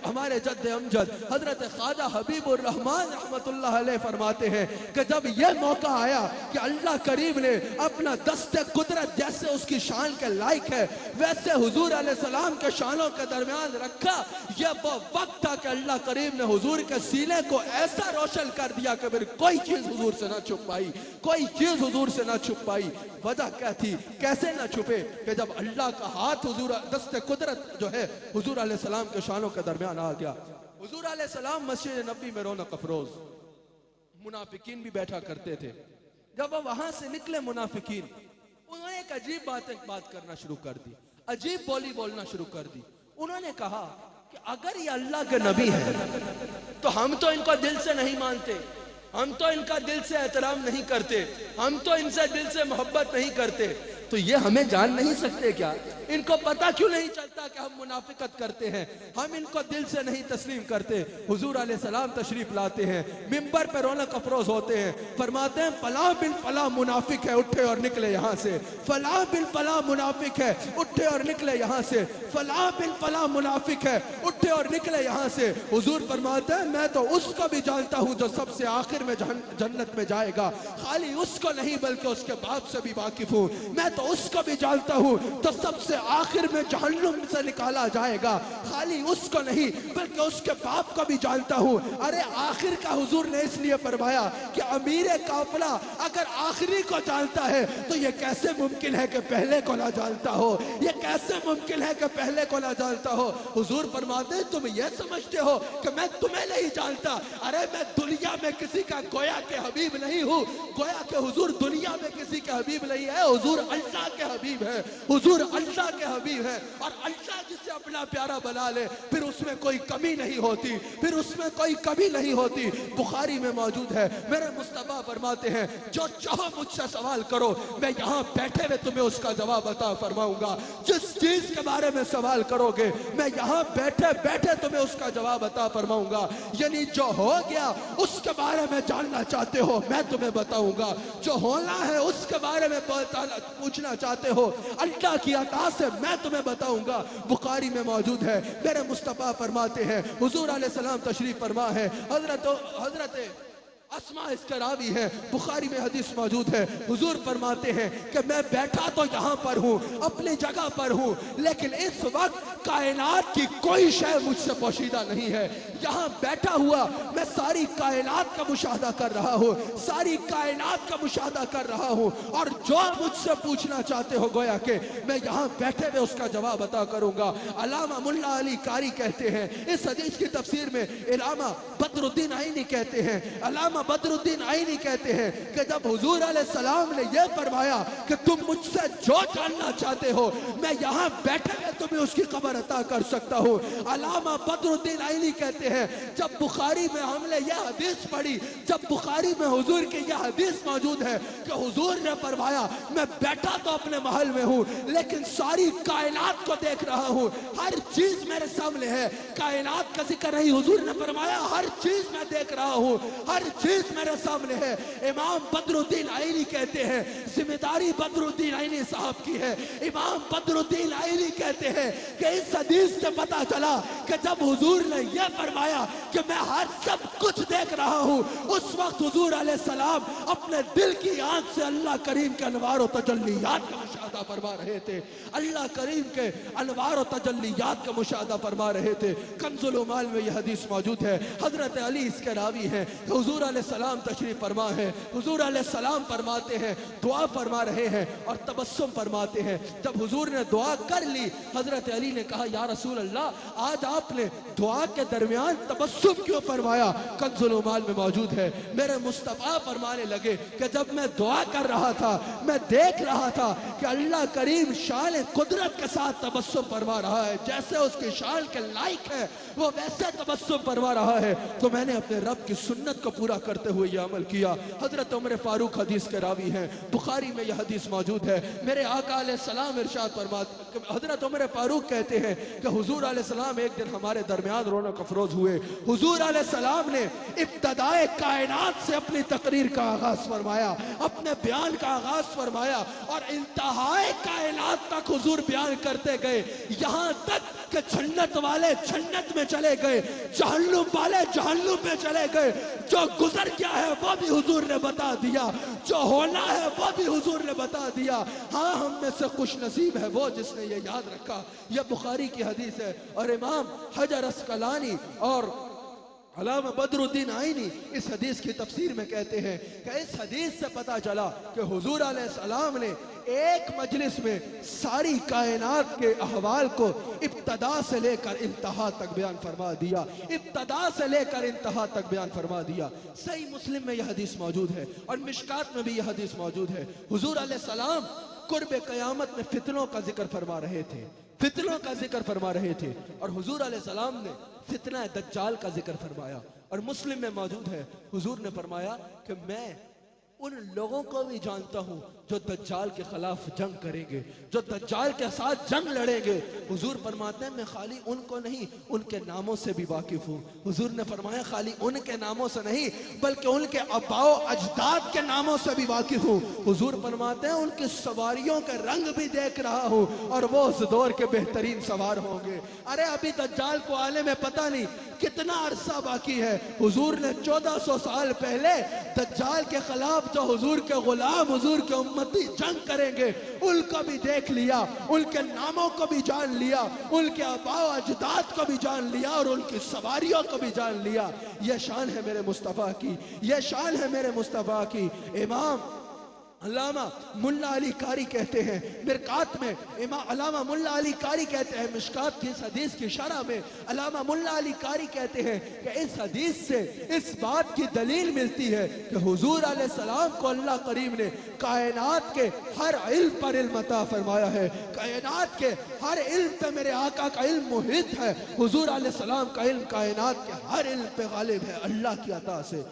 हमारे जद्द अमजद हजरत ख्वाजा हबीबुर रहमान रहमतुल्लाह अलैह फरमाते हैं कि जब यह मौका आया कि अल्लाह करीम ने अपना दस्ते कुदरत जैसे उसकी शान के लायक है वैसे हुजूर अलैहिस्सलाम के शानों के दरमियान रखा, यह वो वक्त था कि अल्लाह करीम ने हुजूर के सीने को ऐसा रोशन कर दिया कि फिर कोई चीज हुजूर से ना छुप पाई, कोई चीज हुजूर से ना छुप पाई। वजह क्या थी, कैसे ना छुपे कि जब अल्लाह का हाथ हुजूर दस्ते कुदरत जो है हुजूर अलैहिस्सलाम के शानों के दरमियान आ गया। हुजूर अलैहिस्सलाम मस्जिद नबी में रौनक अफरोज, मुनाफिकीन भी बैठा करते थे। जब वो वहां से निकले मुनाफिकीन, उन्होंने एक अजीब बात करना शुरू कर दी, अजीब बोली बोलना शुरू कर दी। उन्होंने कहा कि अगर ये अल्लाह के नबी है तो हम तो इनको दिल से नहीं मानते, हम तो इनका दिल से एहतराम नहीं करते, हम तो इनसे दिल से मोहब्बत नहीं करते, तो ये हमें जान नहीं सकते क्या? इनको पता क्यों नहीं चलता कि हम मुनाफिकत करते हैं, हम इनको दिल से नहीं तस्लीम करते। हुजूर अलैहिस्सलाम तशरीफ लाते हैं, मिंबर पर रौनक अफरोज होते हैं, फरमाते हैं फलां बिन फलां मुनाफिक है, उठे और निकले यहाँ से, फलां बिन फलां मुनाफिक है, उठे और निकले यहाँ से, फलां बिन फलां मुनाफिक है, उठे और निकले यहाँ से। हुजूर फरमाते हैं मैं तो उसको भी जानता हूँ जो सबसे आखिर में जन्नत में जाएगा, खाली उसको नहीं बल्कि उसके बाप से भी वाकिफ हूँ। मैं तो उसको भी जानता हूँ तो सबसे आखिर में जहन्नुम से निकाला जाएगा, खाली उसको नहीं बल्कि उसके बाप को भी जानता हूँ। अरे आखिर का हुजूर ने इसलिए फरमाया कि अमीर काफिला अगर आखिरी को जानता है तो ये कैसे मुमकिन है कि पहले को ना जानता हो, ये कैसे मुमकिन है कि पहले को ना जानता हो। हुजूर फरमाते तुम ये समझते हो कि मैं तुम्हें नहीं जानता, अरे मैं दुनिया में किसी का गोया के हबीब नहीं हूँ, गोया के हुजूर दुनिया में किसी के हबीब नहीं है, हुजूर अल्लाह के हबीब है, हुजूर अल्लाह के हबीब है। और अल्लाह जिसे अपना प्यारा बना ले फिर उसमें कोई कमी नहीं होती, फिर उसमें कोई कमी नहीं होती। बुखारी में मौजूद है, मेरे मुस्तफा फरमाते हैं जो चाहो मुझसे सवाल करो, मैं यहाँ बैठे हुए तुम्हें उसका जवाब अता फरमाऊंगा। जिस चीज के बारे में सवाल करोगे मैं यहाँ बैठे बैठे तुम्हें उसका जवाब अता फरमाऊंगा। यानी जो हो गया उसके बारे में जानना चाहते हो मैं तुम्हें बताऊंगा, जो होना है उसके बारे में पूछना चाहते हो अल्लाह की अता से मैं तुम्हें बताऊंगा। बुखारी में मौजूद है, मेरे मुस्तफा फरमाते हैं हुजूर अलैहिस्सलाम तशरीफ फरमा है, हजरत अस्मा इसका रावी है, बुखारी में हदीस मौजूद है। हुजूर फरमाते हैं कि मैं बैठा तो यहाँ पर हूँ, अपनी जगह पर हूँ, लेकिन इस वक्त कायनात की कोई शय मुझसे पोशीदा नहीं है। यहाँ बैठा हुआ मैं सारी कायनात का मुशाहदा कर रहा हूँ, सारी कायनात का मुशाहदा कर रहा हूँ, और जो मुझसे पूछना चाहते हो गोया के मैं यहाँ बैठे हुए उसका जवाब अता करूंगा। अल्लामा मुल्ला अली कारी कहते हैं इस हदीस की तफसीर में, अल्लामा बदरुद्दीन आईनी कहते हैं, अल्लामा बदरुद्दीन आईनी कहते हैं कि जब हुजूर अलैहिस्सलाम ने यह फरमाया कि तुम मुझसे जो जानना चाहते हो मैं यहाँ बैठे हुए तुम्हें उसकी खबर अता कर सकता हूँ। अल्लामा बदरुद्दीन आईनी कहते हैं जब बुखारी में हमने यह हदीस पढ़ी, जब बुखारी में हुजूर की यह हदीस मौजूद है कि हुजूर ने फरमाया मैं बैठा तो अपने महल में हूँ लेकिन सारी कायनात को देख रहा हूँ, हर चीज मेरे सामने है, कायनात का जिक्र नहीं, हुजूर ने फरमाया हर चीज मैं देख रहा हूँ, हर चीज मेरे सामने है। इमाम बदरुद्दीन आईनी कहते हैं जिम्मेदारी बदरुद्दीन आईनी साहब की है। इमाम बदरुद्दीन आईनी कहते हैं कि इस हदीस से पता चला कि जब हुजूर ने यह फरमाया कि मैं हर सब कुछ देख रहा हूँ, उस वक्त हुजूर अलैहिस्सलाम अपने दिल की आंख से अल्लाह करीम के अनवार और तजल्लियात का मुशाहदा फरमा रहे थे। अल्लाह करीम के अनवार और तजल्लियात का मुशाहदा फरमा रहे थे। कंजुल उमाल में यह हदीस मौजूद है। हजरत अली इसके रावी हैं। हुजूर अलैहिस्सलाम तशरीफ फरमा है। हुजूर अलैहिस्सलाम फरमाते हैं, दुआ फरमा रहे हैं और तबस्सुम फरमाते हैं। जब हुजूर ने दुआ कर ली, हजरत अली ने कहा, या रसूल अल्लाह, आज आपने दुआ के दरमियान तबस्सुम क्यों फरमाया? कंजुल उमाल में मौजूद है। मेरे मुस्तफा फरमाने लगे कि जब मैं दुआ कर रहा था, मैं देख रहा था कि अल्लाह करीम शान कुदरत के साथ तबस्सुम फरमा रहा है, जैसे उसकी शान के लायक है वो वैसे तबस्सुम फरमा रहा है, तो मैंने अपने रब की सुन्नत को पूरा करते हुए यह अमल किया। हजरत उमर फारूक हदीस के रावी हैं। बुखारी में यह हदीस मौजूद है। मेरे आका अलैहिस्सलाम इरशाद फरमाते, हजरत उमर फारूक कहते हैं कि हुजूर अलैहिस्सलाम एक दिन हमारे दरमियान रौनक अफरोज हुए। हुजूर अलैहिस्सलाम ने इब्तदाए कायनात से अपनी तकरीर का आगाज फरमाया, अपने बयान का आगाज फरमाया और इंतहाए कायनात तक हुजूर बयान करते गए, यहाँ तक कि जन्नत वाले जन्नत में चले गए, जहन्नुम वाले जहन्नुम में चले गए। जो गुजर गया है वो भी हुजूर ने बता दिया, जो होना है वो भी हुजूर ने बता दिया। हाँ, हम में से खुश नसीब है वो जिसने ये याद रखा। यह बुखारी की हदीस है और इमाम हजर अस्कलानी और अल्लामा बदरुद्दीन आईनी इस हदीस की तफसीर में कहते हैं कि इस हदीस से पता चला कि हुजूर अलैहिस्सलाम ने एक मजलिस में सारी कायनात के अहवाल को इब्तदा से लेकर इंतहा तक बयान फरमा दिया, इब्तदा से लेकर इंतहा तक बयान फरमा दिया। सही मुस्लिम में यह हदीस मौजूद है और मिशकात में भी यह हदीस मौजूद है। हुजूर अलैहिस्सलाम कुर्ब क़यामत में फितनों का जिक्र फरमा रहे थे, फितनों का जिक्र फरमा रहे थे और हुजूर अलैहिस्सलाम ने फितना दज्जाल का जिक्र फरमाया। और मुस्लिम में मौजूद है, हुजूर ने फरमाया कि मैं उन लोगों को भी जानता हूं जो दज्जाल के खिलाफ जंग करेंगे, जो दज्जाल के साथ जंग लड़ेंगे। हुजूर फरमाते हैं मैं खाली उनको नहीं, उनके नामों से भी वाकिफ हूँ। हुजूर ने फरमाया खाली उनके नामों से नहीं बल्कि उनके अबाओ अजदाद के नामों से भी वाकिफ हूँ। हुजूर फरमाते हैं उनकी सवारियों के रंग भी देख रहा हूँ और वो उस दौर के बेहतरीन सवार होंगे। अरे अभी दज्जाल को आने में पता नहीं कितना अरसा बाकी है। हुजूर ने 1400 साल पहले दज्जाल के खिलाफ जो हुजूर के गुलाम, हुजूर के उम्मती जंग करेंगे उनको भी देख लिया, उनके नामों को भी जान लिया, उनके आबाओ अजदाद को भी जान लिया और उनकी सवारियों को भी जान लिया। यह शान है मेरे मुस्तफ़ा की, यह शान है मेरे मुस्तफ़ा की। इमाम अल्लामा मुल्ला अली कारी कहते हैं मिरकात में, इमाम अल्लामा मुल्ला अली कारी कहते हैं मिशकात की इस हदीस की शरह में, अल्लामा मुल्ला अली कारी कहते हैं कि इस हदीस से इस बात की दलील मिलती है कि हुजूर अलैहिस्सलाम को अल्लाह करीम ने कायनात के हर इल्म पर इल्म अता फरमाया है। कायनात के हर इल्म पे मेरे आका का इल्म मुहित है। हुजूर अलैहिस्सलाम का इल्म कायनात के हर इल्म पे गालिब है अल्लाह की अता से।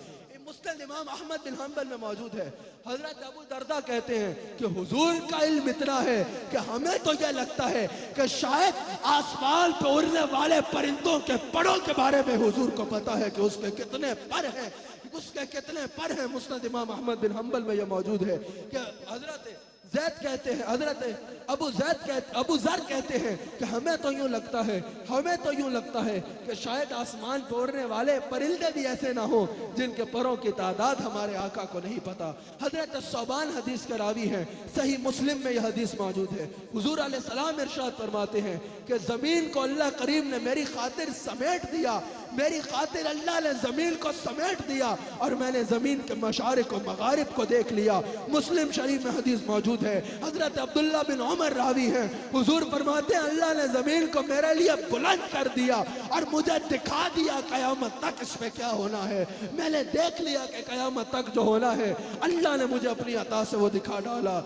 मुस्लिम इमाम अहमद बिन हंबल में मौजूद है, हजरत अबू दरदा कहते हैं कि हुजूर का इल्म इतना है कि हमें तो यह लगता है कि शायद आसमान पर उड़ने वाले परिंदों के परों के बारे में हुजूर को पता है कि उसके कितने पर हैं, उसके कितने पर हैं। मुस्नद इमाम अहमद बिन हंबल में यह मौजूद है कि हजरत जैद कहते हैं, हजरत अबू जर कहते हैं कि हमें तो यूं लगता है, हमें तो यूं लगता है कि शायद आसमान पर उड़ने वाले परिंदे भी ऐसे ना हो जिनके परों की तादाद हमारे आका को नहीं पता। हजरत सौबान हदीस के रावी हैं, सही मुस्लिम में यह हदीस मौजूद है। हुजूर अलैहिस्सलाम इरशाद फरमाते हैं कि जमीन को अल्लाह करीम ने मेरी खातिर समेट दिया, मेरी खातिर अल्लाह ने जमीन को समेट दिया और मैंने जमीन के मशारिक और मगारिब को देख लिया। मुस्लिम शरीफ में हदीस मौजूद है। हजरत अब्दुल्ला बिन उमर रावी हैं, हुजूर फरमाते हैं अल्लाह ने जमीन को मेरे लिए बुलंद कर दिया और मुझे दिखा दिया कयामत तक इसमें क्या होना है। मैंने देख लिया कि कयामत तक जो होना है अल्लाह ने मुझे अपनी अता से वो दिखा डाला।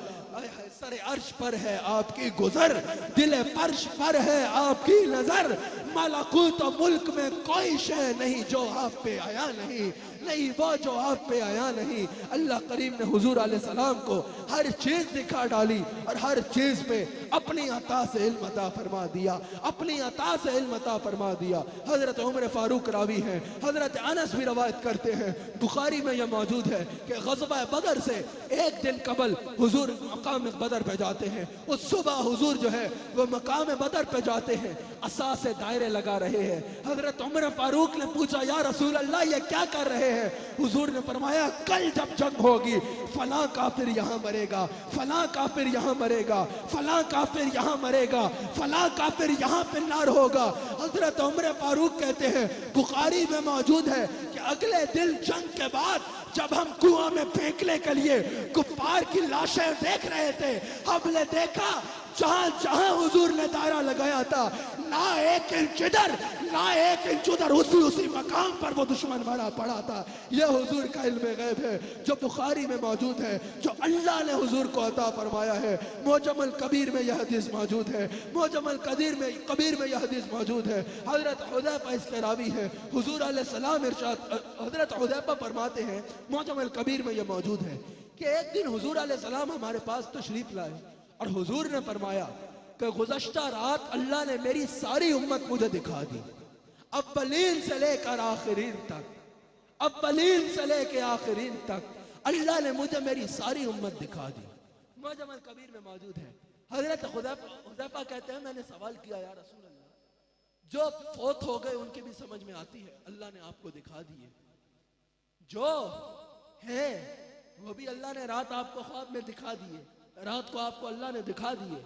सर अर्श पर है आपकी गुजर, दिल फर्श पर है आपकी नजर, मलकूत और मुल्क में कोई शय नहीं जो आप पे आया नहीं, नहीं वो जो आप पे आया नहीं। अल्लाह करीम ने हुजूर अलैहिस्सलाम को हर चीज दिखा डाली और हर चीज पे अपनी अता से इल्म अता फरमा दिया, अपनी अता से इल्म अता फरमा दिया। हजरत उमर फारूक रावी हैं, हजरत अनस भी रवायत करते हैं, बुखारी में यह मौजूद है कि ग़ज़वा बदर से एक दिन कबल हुजूर मकाम बदर पे जाते हैं। उस सुबह हुजूर जो है वो मकाम बदर पे जाते हैं। असा से दायरे लगा रहे हैं। हजरत उमर फारूक ने पूछा, या रसूल अल्लाह ये क्या कर रहे हैं? हुजूर ने फरमाया, कल जब जंग होगी फला काफिर यहाँ मरेगा, फला काफिर यहाँ मरेगा, फला काफिर यहाँ मरेगा, फला काफिर यहाँ फिन्नार होगा। हजरत उमर फारूक कहते हैं, बुखारी में मौजूद है कि अगले दिन जंग के बाद जब हम कुआं में फेंकने के लिए कुफ्फार की लाशें देख रहे थे, हमने देखा जहां जहां हुजूर ने दायरा लगाया था, ना एक इंच इधर ना एक इंच उधर, उसी मकाम पर वो दुश्मन बड़ा पड़ा था। यह हुजूर का इल्म गैब है जो बुखारी में मौजूद है, जो अल्लाह ने हुजूर को अता फरमाया है। मोजमल कबीर में यह हदीस मौजूद है, मोजमल कबीर में यह हदीस मौजूद है। हजरत हुदैफा इसके रावी है। हुजूर अलैहिस्सलाम इरशाद, हजरत हुदैफा फरमाते हैं, मोजमल कबीर में यह मौजूद है कि एक दिन हुजूर अलैहिस्सलाम हमारे पास तशरीफ लाए और हुजूर ने फरमाया कि गुज़श्ता रात अल्लाह ने मेरी सारी उम्मत मुझे दिखा दी, अव्वलीन से लेकर आखिरीन तक, अव्वलीन से लेकर आखिरीन तक अल्लाह ने मुझे मेरी सारी उम्मत दिखा दी। मुअज्जमुल कबीर में मौजूद है। हजरत हुदैफा कहते हैं, मैंने सवाल किया, या रसूल अल्लाह, जो फौत हो गए उनकी भी समझ में आती है, अल्लाह ने आपको दिखा दी है, जो है वो भी अल्लाह ने रात आपको ख्वाब में दिखा दिए, रात को आपको अल्लाह ने दिखा दिए,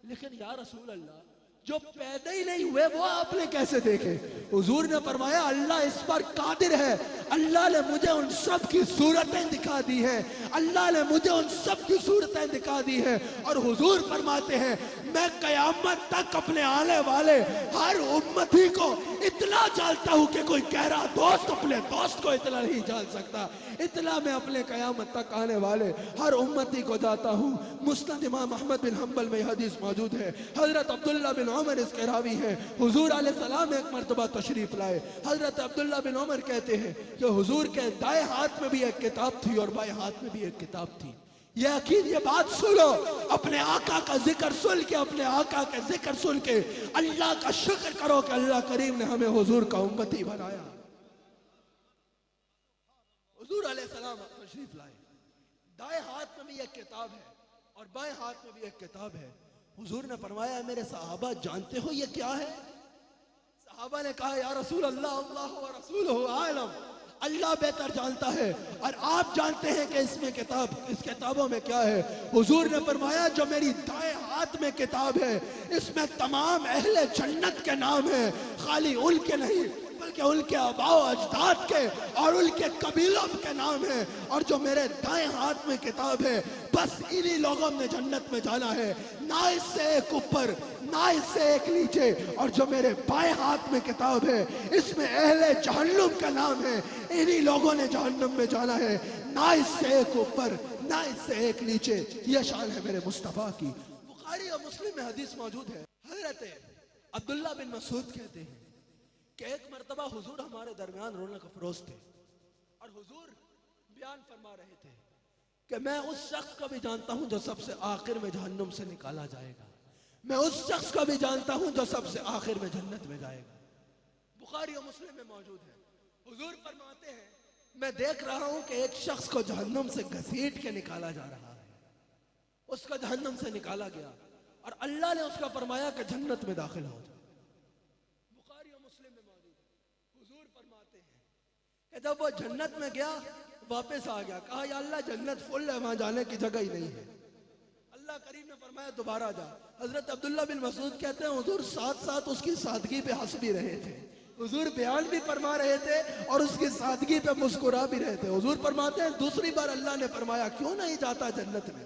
लेकिन या रसूल अल्लाह जो पैदा ही नहीं हुए वो आपने कैसे देखे? हुजूर ने फरमाया, अल्लाह इस पर कादिर है, अल्लाह ने मुझे उन सब की सूरतें दिखा दी हैं, अल्लाह ने मुझे उन सब की सूरतें दिखा दी हैं। और हुजूर फरमाते हैं, मैं कयामत तक अपने आने वाले हर उम्मती को इतना जानता हूं कि कोई कह रहा दोस्त अपने दोस्त को इतना नहीं जान सकता, इतना मैं अपने कयामत तक आने वाले हर उम्मती को जाता हूं। मुस्नद इमाम अहमद बिन हम्बल में हदीस मौजूद है। हजरत अब्दुल्ला बिन उमर इसके रावी है। हुजूर अलैहिस्सलाम एक मर्तबा तशरीफ लाए। हजरत अब्दुल्ला बिन उमर कहते हैं कि हुजूर के दाएं हाथ में भी एक किताब थी और बाएं हाथ में भी एक किताब थी। ये बात सुनो, अपने आका का जिक्र सुन के, अपने आका का जिक्र सुन के अल्लाह का शुक्र करो कि अल्लाह करीम ने हमें हुजूर का उम्मती बनाया। हुजूर अलैहिस्सलाम तशरीफ लाए, दाएं हाथ में भी एक किताब है और बाएं हाथ में भी एक किताब है। हुजूर ने फरमाया, मेरे सहाबा जानते हो ये क्या है? सहाबा ने कहा, या रसूल अल्लाह, अल्लाह व रसूलुहु आलम, अल्लाह बेहतर जानता है और आप जानते हैं कि इसमें इस किताबों में क्या है। हुजूर ने फरमाया, जो मेरी दाएं हाथ में किताब है इसमें तमाम अहले जन्नत के नाम है, खाली उनके नहीं बल्कि उनके आबाओ अजदाद के और उनके कबीलों के नाम है। और जो मेरे दाएं हाथ में किताब है, बस इन्हीं लोगों ने जन्नत में जाना है, ना इससे एक ऊपर ना इससे एक नीचे। और जो मेरे बाएं हाथ में किताब है इसमें अहले जहन्नुम का नाम है, इन्हीं लोगों ने जहन्नुम में जाना है, ना इससे एक ऊपर ना इससे एक नीचे। यह शान है मेरे मुस्तफा की। बुखारी और मुस्लिम में हदीस मौजूद है। हजरत अब्दुल्ला बिन मसूद कहते हैं कि एक मर्तबा हुजूर हमारे दरमियान रौनक अफरोज थे और हुजूर बयान फरमा रहे थे कि मैं उस शख्स को भी जानता हूं जो सबसे आखिर में जहन्नुम से निकाला जाएगा, मैं उस शख्स को भी जानता हूं जो सबसे आखिर में जन्नत में जाएगा। बुखारी और मुस्लिम में मौजूद है। हुजूर फरमाते हैं, मैं देख रहा हूं कि एक शख्स को जहन्नुम से घसीट के निकाला जा रहा है, उसको जहन्नुम से निकाला गया और अल्लाह ने उसका फरमाया कि जन्नत में दाखिल हो जाओ। बुखारी और मुस्लिम में मौजूद है। हुजूर फरमाते हैं कि जब वो जन्नत में गया वापस आ गया, कहा, या अल्लाह जन्नत फुल है, वहां जाने की जगह ही नहीं है। अल्लाह करीम ने फरमाया, दोबारा जा। हजरत अब्दुल्ला बिन मसूद कहते हैं, हुजूर साथ साथ उसकी सादगी पे हंस भी रहे थे, हुजूर बयान भी फरमा रहे थे और उसकी सादगी पे मुस्कुरा भी रहे थे। हुजूर फरमाते हैं, दूसरी बार अल्लाह ने फरमाया, क्यों नहीं जाता जन्नत में?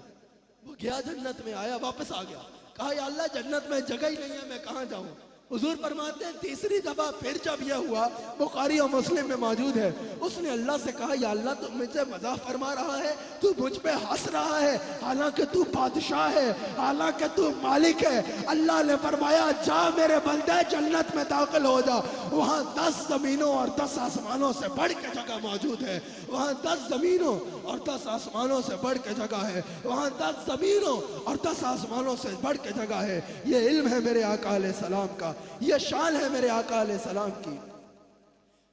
वो गया, जन्नत में आया, वापस आ गया, कहा, या अल्लाह जन्नत में जगह ही नहीं है, मैं कहां जाऊं? हुजूर फरमाते हैं, तीसरी दफा फिर जब यह हुआ, बुखारी और मुस्लिम में मौजूद है, उसने अल्लाह से कहा, या अल्लाह तू मुझसे मजाक फरमा रहा है, तू मुझ पे हंस रहा है, हालांकि तू बादशाह है, हालांकि तू मालिक है। अल्लाह ने फरमाया, जा मेरे बंदे, जन्नत में दाखिल हो जा। वहां 10 जमीनों और 10 आसमानों से बढ़ के जगह मौजूद है, वहां 10 जमीनों और 10 आसमानों से बढ़ के जगह है, वहां 10 जमीनों और 10 आसमानों से बढ़ के जगह है। ये इल्म है मेरे आका अलैहिस्सलाम का, यह शान है मेरे आका अलैहिस्सलाम की।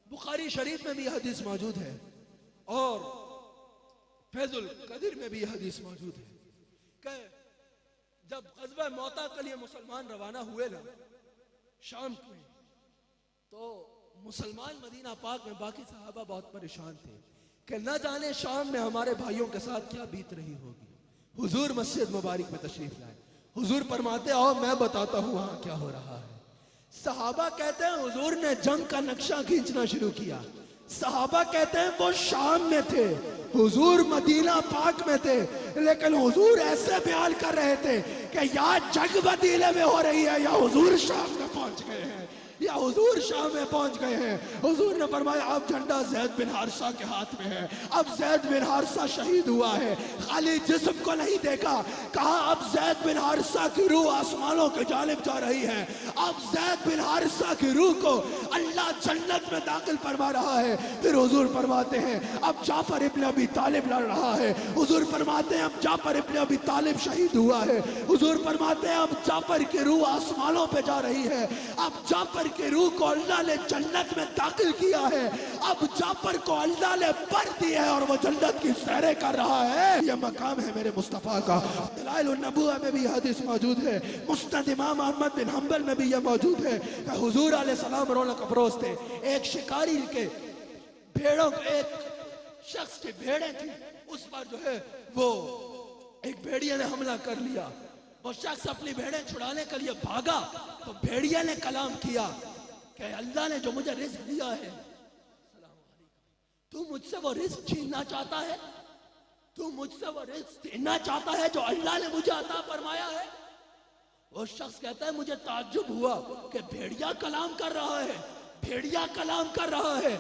बुखारी शरीफ में भी हदीस मौजूद है और फैजुल कदीर में भी हदीस मौजूद है कि जब ग़ज़वा मौता के लिए मुसलमान रवाना हुए ना, शाम में तो मुसलमान मदीना पाक में बाकी सहाबा बहुत परेशान थे कि न जाने शाम में हमारे भाइयों के साथ क्या बीत रही होगी। हुजूर मस्जिद मुबारक में तशरीफ लाए। हुजूर फरमाते आओ मैं बताता हूँ वहां क्या हो रहा है। सहाबा कहते हैं हुजूर ने जंग का नक्शा खींचना शुरू किया। सहाबा कहते हैं वो शाम में थे, हुजूर मदीना पाक में थे, लेकिन हुजूर ऐसे बयान कर रहे थे कि या जंग मदीने में हो रही है या हुजूर शाम में पहुंच गए हैं, या हुजूर शाम में पहुंच गए हैं। हुजूर ने फरमाया अब झंडा ज़ैद बिन हारिसा के हाथ में है, अब ज़ैद बिन हारिसा शहीद हुआ है। खाली जिस्म को नहीं देखा, कहा अब ज़ैद बिन हारिसा की रूह आसमानों के जानिब जा रही है। अब ज़ैद बिन हारिसा की रूह को अल्लाह जन्नत में दाखिल फरमा रहा है। फिर हुजूर फरमाते हैं अब जाफर इब्न अबी तालिब लड़ रहा है। हुजूर फरमाते हैं अब जाफर इब्न अबी तालिब शहीद हुआ है। हुजूर फरमाते हैं अब जाफर की रूह आसमानों पे जा रही है। अब जाफर की रूह को अल्लाह ने जन्नत में दाखिल किया है। अब जाफर को अल्लाह ने भर दिया है और वो जन्नत की सैरें कर रहा है। यह मकाम है मेरे मुस्तफ़ा का। दलाइल नबुव्वा में भी हदीस मौजूद है, मुस्नद इमाम अहमद बिन हंबल में भी यह मौजूद है कि हुजूर अलैहिस्सलाम रौनक अफरोज थे। एक शिकारी के भेड़ों, एक शख्स की भेड़ें थी, उस पर जो है वो एक भेड़िया ने हमला कर लिया। वो शख्स अपनी भेड़ें छुड़ाने के लिए भागा तो भेड़िया ने कलाम किया कि अल्लाह ने जो मुझे रिस्क दिया है, तू मुझसे वो रिस्क छीनना चाहता है, तू मुझसे वो रिस्क छीनना चाहता है जो अल्लाह ने मुझे अता फरमाया है। वो शख्स कहता है मुझे ताज्जुब हुआ कि भेड़िया कलाम कर रहा है, भेड़िया कलाम कर रहा है।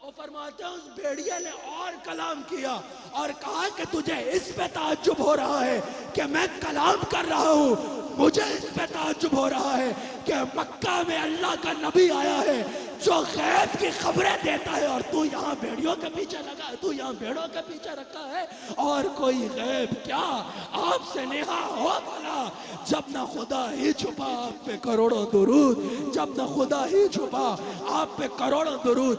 और फरमाते हैं उस भेड़िया ने और कलाम किया और कहा कि तुझे इस पे ताज्जुब हो रहा है कि मैं कलाम कर रहा हूँ, मुझे इस पे ताज्जुब हो रहा है कि मक्का में अल्लाह का नबी आया है जो गैब की खबरें देता है और तू यहाँ भेड़ियों के पीछे लगा है, तू यहाँ भेड़ों के पीछे रखा है। और कोई गैब क्या आपसे नेहा हो भला, जब ना खुदा ही छुपा आप पे करोड़ों दुरूद, जब ना खुदा ही छुपा आप पे करोड़ों दुरूद।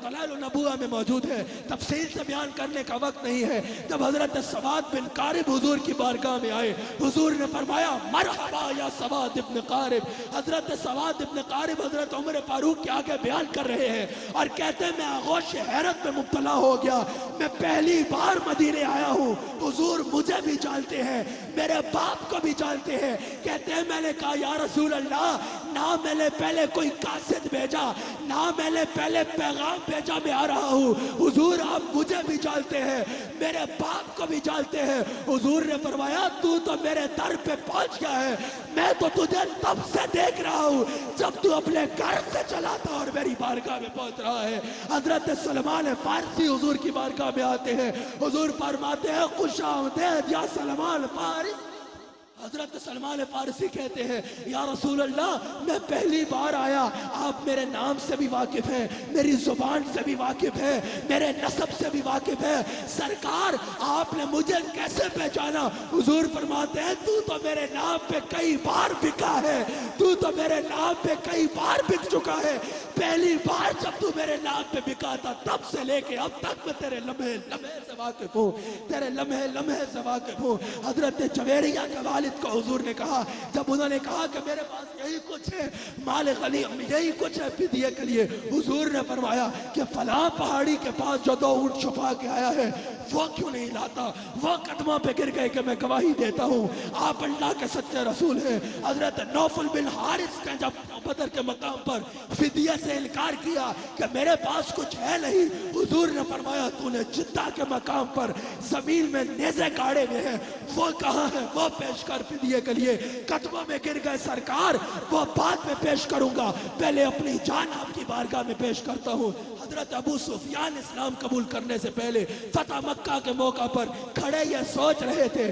दलाइल नबुव्वा में मौजूद है, तफसील से बयान करने का वक्त नहीं है। जब हजरत सवाद बिन कारिब हुजूर की बारगाह में आए, हुजूर ने फरमाया मरहबा या सवाद इब्न कारिब। हजरत सवाद इब्न कारिब हजरत उमर फारूक के आगे बयान कर रहे हैं और कहते हैं मैं आगोश हैरत में मुब्तला हो गया, मैं पहली बार मदीने आया हूँ, हुजूर मुझे भी जानते हैं, मेरे बाप को भी जानते हैं। कहते हैं मैंने कहा या रसूल अल्लाह, ना मैंने पहले कोई कासिद भेजा, ना मैंने पहले पैगाम भेजा, मैं आ रहा हूँ। हुजूर आप मुझे भी जानते हैं, मेरे बाप को भी जानते हैं। हुजूर ने फरमाया तू तो मेरे दर पे पहुंच गया है, मैं तो तुझे तब से देख रहा हूँ जब तू अपने घर से चला था और मेरी बारगाह में पहुंच रहा है। हजरत सलमान फारसी हुजूर की बारगाह में आते हैं, हुजूर फरमाते हैं खुश आमदीद या सलमान फारसी। हजरत सलमान फारसी कहते हैं या रसूल अल्लाह मैं पहली बार आया, आप मेरे नाम से भी वाकिफ हैं, मेरी जुबान से भी वाकिफ है, मेरे नसब से भी वाकिफ है। सरकार आपने मुझे कैसे पहचाना? हुजूर फरमाते हैं तू तो मेरे नाम पे कई बार बिका है, तू तो मेरे नाम पे कई बार बिक चुका है। पहली बार जब तू मेरे नाम पे बिका था तब से लेके अब तक मैं तेरे लम्हे लम्हे से वाकिफ हूँ, तेरे लम्हे लम्हे से वाकिफ हूँ। हजरत जवेरिया के वालिद को हुजूर ने कहा, जब उन्होंने कहा कि मेरे पास यही कुछ है, माल गनी यही कुछ है फिदिये के लिए, हुजूर ने फरमाया कि फला पहाड़ी के पास जो 2 ऊंट छुपा के आया है वो क्यों नहीं लाता? वो कदमों पे गिर गए कि मैं गवाही देता हूँ आप अल्लाह के सच्चे रसूल हैं। हजरत नौफल बिन हारिस ने जब बदर के मकाम पर फिदिया से इनकार किया कि मेरे पास कुछ है नहीं, हुजूर ने फरमाया तूने जिद्दा के मकाम पर जमीन में नेज़े गाड़े हुए हैं, वो कहाँ है? वो पेश कर फिदिये के लिए। कदमों में गिर गए सरकार, वो बाद में पेश करूंगा, पहले अपनी जान आपकी बारगाह में पेश करता हूँ। हजरत अबू सुफियान इस्लाम कबूल करने से पहले फतह मक्का के मौका पर खड़े ये सोच रहे थे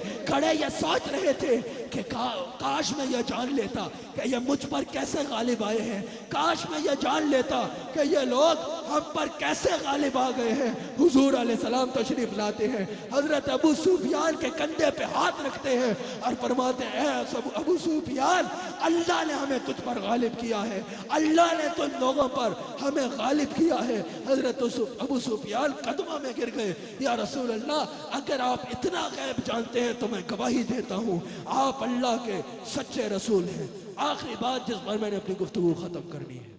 कि काश मैं ये जान लेता कि ये मुझ पर कैसे गालिब आए हैं, काश मैं ये जान लेता कि ये लोग हम पर कैसे गालिब आ गए हैं। हुजूर अलैहिस्सलाम तशरीफ लाते हैं, हजरत अबू सुफियान के कंधे पे हाथ रखते हैं और फरमाते हैं अबू सुफियान अल्लाह ने हमें तुझ पर गालिब किया है, अल्लाह ने तुम लोगों पर हमें गालिब किया है। हजरत अबू सुफियान कदमों में गिर गए, या रसूल अल्लाह अगर आप इतना गैब जानते हैं तो मैं गवाही देता हूँ आप अल्लाह के सच्चे रसूल हैं, आखिरी बात जिस पर मैंने अपनी गुफ्तगू खत्म करनी है,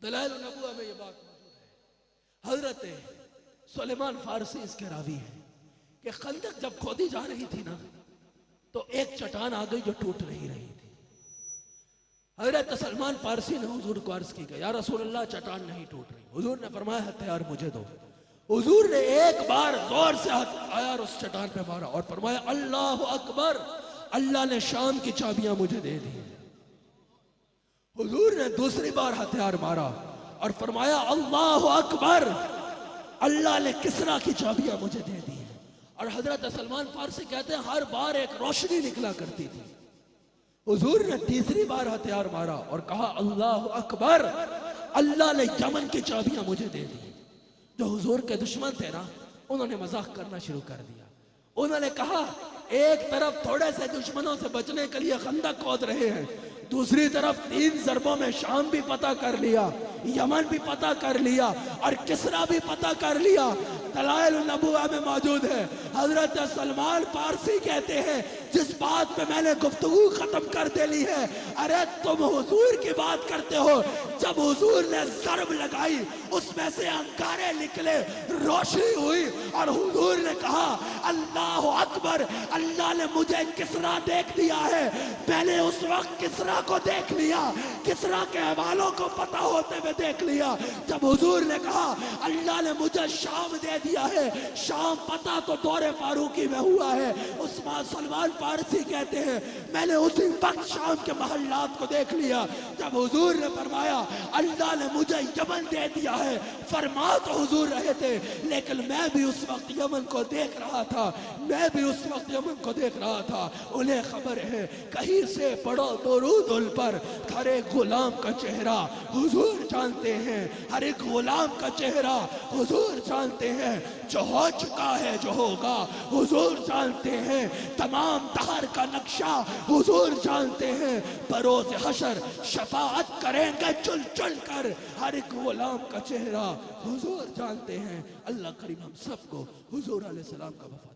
दलाइल नबुव्वह में ये बात मौजूद है। हजरत सुलेमान फारसी इसके रावी है कि खंदक जब खोदी जा रही थी ना, तो एक चट्टान आ गई जो टूट नहीं रही थी। हजरत सलमान फारसी ने हुजूर को अर्ज की, या रसूल अल्लाह, चट्टान नहीं टूट रही। हुजूर ने फरमाया, हथियार मुझे दो। हुजूर ने एक बार जोर से हथियार उस चट्टान पे मारा और फरमाया, अल्लाह अकबर, अल्लाह ने शाम की चाबियां मुझे दे दी। हुजूर ने दूसरी बार हथियार मारा और फरमाया, अल्लाह अकबर, अल्लाह ने किसरा की चाबियां मुझे दे दी। और हजरत सलमान फारसी कहते हैं, हर बार एक रोशनी निकला करती थी। हुजूर ने तीसरी बार हथियार मारा और कहा, अल्लाह अकबर, अल्लाह ने यमन की चाबियां मुझे दे दी। जो हुजूर के दुश्मन थे ना, उन्होंने मजाक करना शुरू कर दिया। उन्होंने कहा, एक तरफ थोड़े से दुश्मनों से बचने के लिए खंदक खोद रहे हैं, दूसरी तरफ 3 ज़रबों में शाम भी पता कर लिया, यमन भी पता कर लिया और किसरा भी पता कर लिया। दलाइल नबुव्वह में मौजूद है। हजरत सलमान फारसी कहते हैं, जिस बात पे मैंने गुफ्तगू खत्म कर देनी है, अरे तुम हुजूर की बात करते हो। जब हुजूर ने ज़रब लगाई, उसमें से अंगारे निकले, रोशनी हुई और हुजूर ने कहा, अल्लाह अकबर, अल्लाह ने मुझे किसरा देख दिया है। मैंने उस वक्त किसरा को देख लिया, किसरा के हवालों को पता होते हुए देख लिया। जब हुजूर ने कहा, अल्लाह ने मुझे शाम दे दिया है, शाम पता तो दौरे फारूकी में हुआ है। उस्मान सलमान फारसी कहते हैं, मैंने उसी वक्त शाम के महल्लात को देख लिया। जब हुजूर ने फरमाया, अल्लाह ने मुझे यमन दे दिया है, फरमा तो हुजूर रहे थे, लेकिन मैं भी उस वक्त यमन को देख रहा था, मैं भी उस वक्त यमन को देख रहा था। उन्हें खबर है, कहीं से पढ़ो दुरूद उन पर, हर एक गुलाम का चेहरा हुजूर जानते हैं, हर एक गुलाम का चेहरा हुजूर जानते हैं। जो हो चुका है, जो होगा, हुजूर जानते हैं। तमाम दहर का नक्शा हुजूर जानते हैं। बरोज़ हशर शफाअत करेंगे चुन चुन कर, हर एक गुलाम का चेहरा हुजूर जानते हैं। अल्लाह करीम हम सबको हुजूर अलैहिस्सलाम का वफा